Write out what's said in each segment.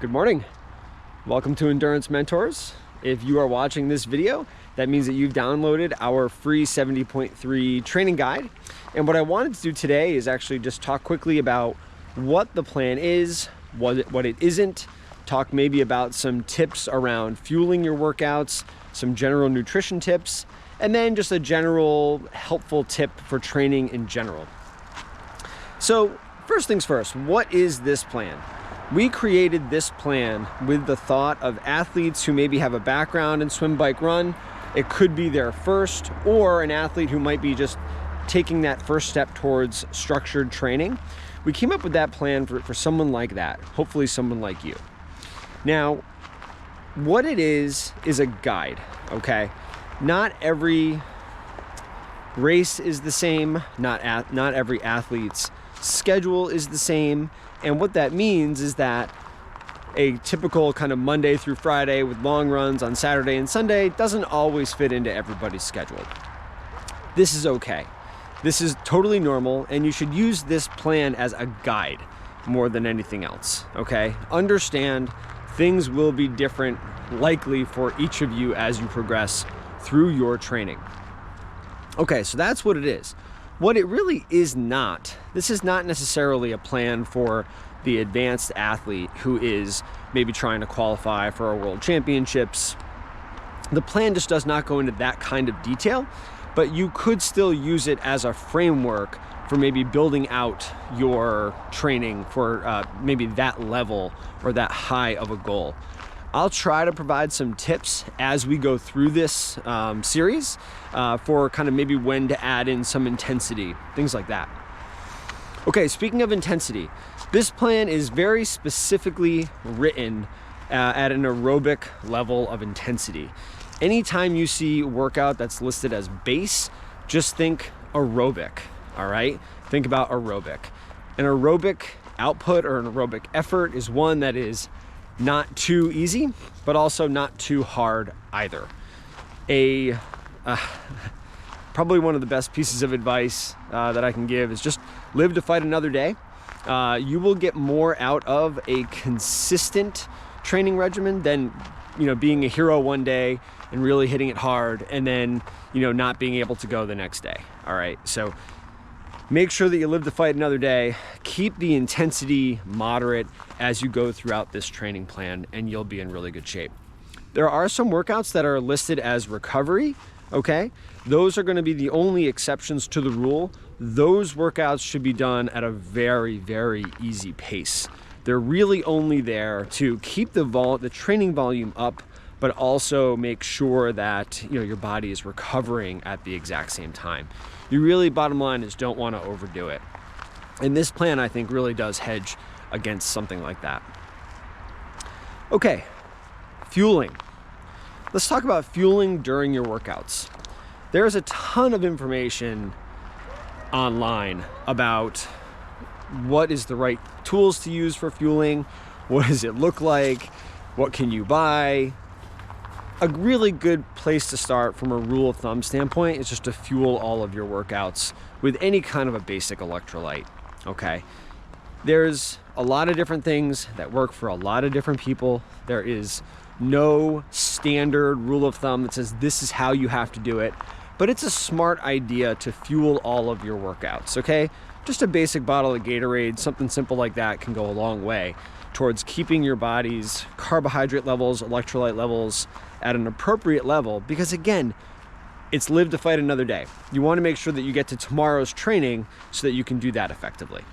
Good morning. Welcome to Endurance Mentors. If you are watching this video, that means that you've downloaded our free 70.3 training guide. And what I wanted to do today is actually just talk quickly about what the plan is, what it isn't, talk maybe about some tips around fueling your workouts, some general nutrition tips, and then just a general helpful tip for training in general. So first things first, what is this plan? We created this plan with the thought of athletes who maybe have a background in swim, bike, run. It could be their first, or an athlete who might be just taking that first step towards structured training. We came up with that plan for someone like that, hopefully someone like you. Now, what it is a guide, okay? Not every race is the same, not every athlete's schedule is the same. And what that means is that a typical kind of Monday through Friday with long runs on Saturday and Sunday doesn't always fit into everybody's schedule. This is okay. This is totally normal, and you should use this plan as a guide more than anything else, okay? Understand things will be different likely for each of you as you progress through your training. Okay, so that's what it is. What it really is not, this is not necessarily a plan for the advanced athlete who is maybe trying to qualify for our world championships. The plan just does not go into that kind of detail, but you could still use it as a framework for maybe building out your training for maybe that level or that high of a goal. I'll try to provide some tips as we go through this series for kind of maybe when to add in some intensity, things like that. Okay, speaking of intensity, this plan is very specifically written at an aerobic level of intensity. Anytime you see a workout that's listed as base, just think aerobic, all right? Think about aerobic. An aerobic output or an aerobic effort is one that is not too easy, but also not too hard either. Probably one of the best pieces of advice that I can give is just live to fight another day. You will get more out of a consistent training regimen than, being a hero one day and really hitting it hard and then, not being able to go the next day. All right. So make sure that you live to fight another day. Keep the intensity moderate as you go throughout this training plan, and you'll be in really good shape. There are some workouts that are listed as recovery, okay? Those are going to be the only exceptions to the rule. Those workouts should be done at a very, very easy pace. They're really only there to keep the training volume up, but also make sure that your body is recovering at the exact same time. You really, bottom line is, don't want to overdo it. And this plan, I think, really does hedge against something like that. Okay, fueling. Let's talk about fueling during your workouts. There's a ton of information online about what is the right tools to use for fueling, what does it look like, what can you buy. A really good place to start from a rule of thumb standpoint is just to fuel all of your workouts with any kind of a basic electrolyte, okay? There's a lot of different things that work for a lot of different people. There is no standard rule of thumb that says this is how you have to do it, but it's a smart idea to fuel all of your workouts, okay? Just a basic bottle of Gatorade, something simple like that, can go a long way towards keeping your body's carbohydrate levels, electrolyte levels at an appropriate level, because again, it's live to fight another day. You want to make sure that you get to tomorrow's training so that you can do that effectively,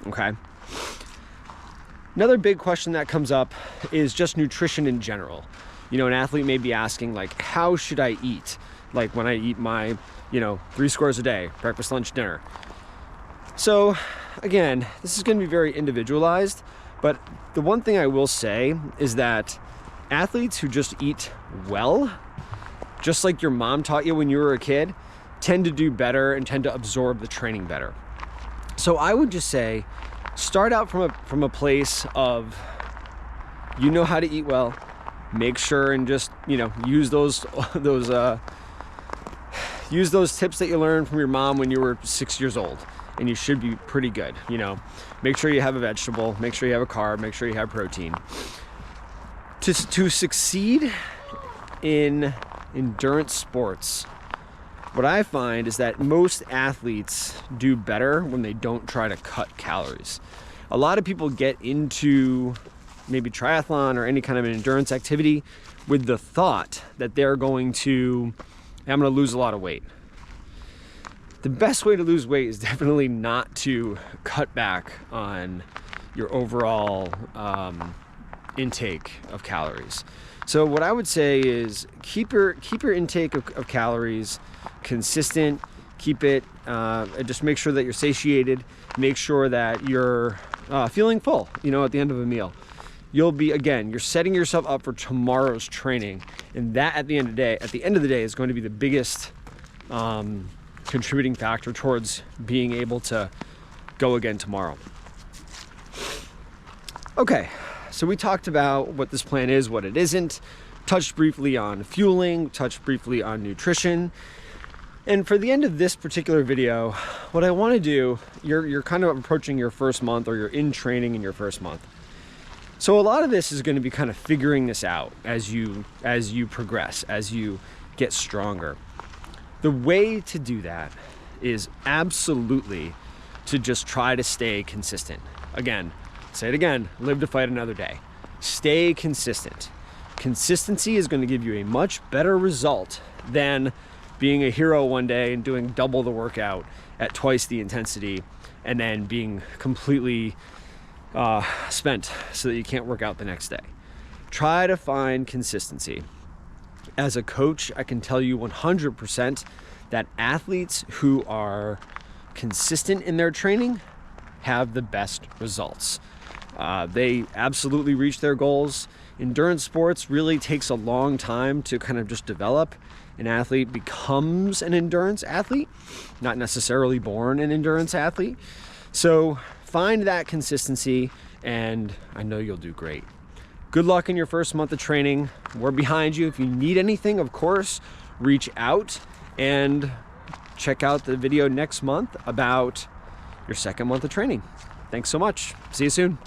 okay? Another big question that comes up is just nutrition in general. An athlete may be asking, like, how should I eat? Like when I eat my, 3 scores a day, breakfast, lunch, dinner. So again, this is going to be very individualized, but the one thing I will say is that athletes who just eat well, just like your mom taught you when you were a kid, tend to do better and tend to absorb the training better. So I would just say, start out from a place of, how to eat well, make sure and just, use those tips that you learned from your mom when you were 6 years old, and you should be pretty good. Make sure you have a vegetable, make sure you have a carb, make sure you have protein. To succeed in endurance sports, what I find is that most athletes do better when they don't try to cut calories. A lot of people get into maybe triathlon or any kind of an endurance activity with the thought that they're going to, I'm going to lose a lot of weight. The best way to lose weight is definitely not to cut back on your overall intake of calories. So what I would say is keep your intake of calories consistent. Keep it, just make sure that you're satiated. Make sure that you're feeling full, at the end of a meal. You're setting yourself up for tomorrow's training. And that at the end of the day is going to be the biggest contributing factor towards being able to go again tomorrow. Okay, so we talked about what this plan is, what it isn't, touched briefly on fueling, touched briefly on nutrition. And for the end of this particular video, what I want to do, you're kind of approaching your first month, or you're in training in your first month. So a lot of this is going to be kind of figuring this out as you progress, as you get stronger. The way to do that is absolutely to just try to stay consistent. Again, say it again, live to fight another day. Stay consistent. Consistency is going to give you a much better result than being a hero one day and doing double the workout at twice the intensity and then being completely spent so that you can't work out the next day. Try to find consistency. As a coach, I can tell you 100% that athletes who are consistent in their training have the best results. They absolutely reach their goals. Endurance sports really takes a long time to kind of just develop. An athlete becomes an endurance athlete, not necessarily born an endurance athlete. So find that consistency, and I know you'll do great. Good luck in your first month of training. We're behind you. If you need anything, of course, reach out and check out the video next month about your second month of training. Thanks so much. See you soon.